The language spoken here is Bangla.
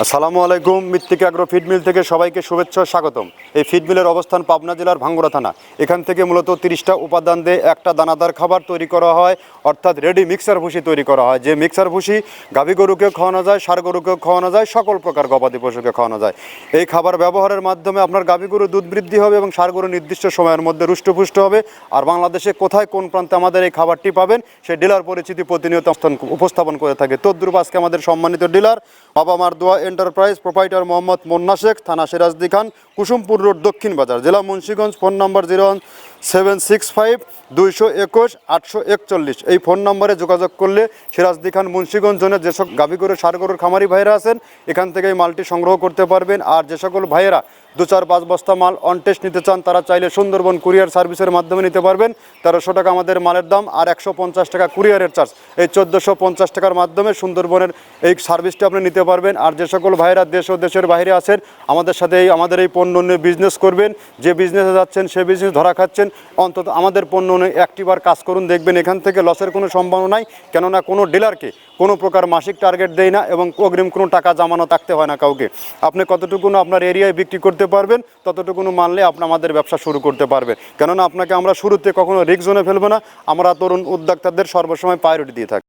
আসসালামু আলাইকুম। মৃত্তিকা অ্যাগ্রো ফিড মিল থেকে সবাইকে শুভেচ্ছা ও স্বাগতম। এই ফিড মিলের অবস্থান পাবনা জেলার ভাঙ্গুড়া থানা। এখান থেকে মূলত 30টা উপাদান দিয়ে একটা দানাদার খাবার তৈরি করা হয়, অর্থাৎ রেডি মিক্সার ভুসি তৈরি করা হয়। যে মিক্সার ভুসি গাভী গরুকে খাওয়ানো যায়, ষাঁড় গরুকেও খাওয়ানো যায়, সকল প্রকার গবাদি পশুকে খাওয়ানো যায়। এই খাবার ব্যবহারের মাধ্যমে আপনার গাভী গরু দুধ বৃদ্ধি হবে এবং ষাঁড় গরু নির্দিষ্ট সময়ের মধ্যে রুষ্টপুষ্ট হবে। আর বাংলাদেশে কোথায় কোন প্রান্তে আমাদের এই খাবারটি পাবেন সেই ডিলার পরিচিতি প্রতিনিয়ত উপস্থাপন করে থাকে। তদ্রূপ আজকে আমাদের সম্মানিত ডিলার বাবা মার দোয়া এন্টারপ্রাইজ, প্রোপাইটার মোহাম্মদ মুন্না শেখ, থানা সিরাজদি খান, কুসুমপুর রোড, দক্ষিণ বাজার, জেলা মুন্সিগঞ্জ। ফোন নম্বর 01765-221-841। এই ফোন নম্বরে যোগাযোগ করলে সিরাজদি খান মুন্সিগঞ্জ জোনের যেসব গাভী গরু ষাঁড় গরুর খামারি ভাইয়েরা আছেন এখান থেকে এই মালটি সংগ্রহ করতে পারবেন। আর যে সকল ভাইয়েরা 2-4-5 বস্তা মাল অন টেস্ট নিতে চান তারা চাইলে সুন্দরবন কুরিয়ার সার্ভিসের মাধ্যমে নিতে পারবেন। 1300 টাকা আমাদের মালের দাম, আর 150 টাকা কুরিয়ারের চার্জ। এই 1450 টাকার মাধ্যমে সুন্দরবনের এই সার্ভিসটি আপনি নিতে পারবেন। আর যে সকল ভাইয়েরা দেশ ও দেশের বাইরে আছেন আমাদের সাথে আমাদের এই পণ্য নিয়ে বিজনেস করবেন, যে বিজনেসে যাচ্ছেন সে বিজনেস ধরা খাচ্ছেন, অন্তত আমাদের পণ্য নিয়ে একটিবার কাজ করুন, দেখবেন এখান থেকে লসের কোনো সম্ভাবনা নাই। কেননা কোনো ডিলারকে কোনো প্রকার মাসিক টার্গেট দেয় না এবং অগ্রিম কোনো টাকা জমানো থাকতে হয় না কাউকে। আপনি কতটুকুন আপনার এরিয়ায় বিক্রি করতে পারবেন ততটুকুনো মানলে আপনি আমাদের ব্যবসা শুরু করতে পারবেন। কেননা আপনাকে আমরা শুরুতে কখনো রিস্ক জোনে ফেলবো না। আমরা তরুণ উদ্যোক্তাদের সর্বসময় প্রায়োরিটি দিয়ে থাকি।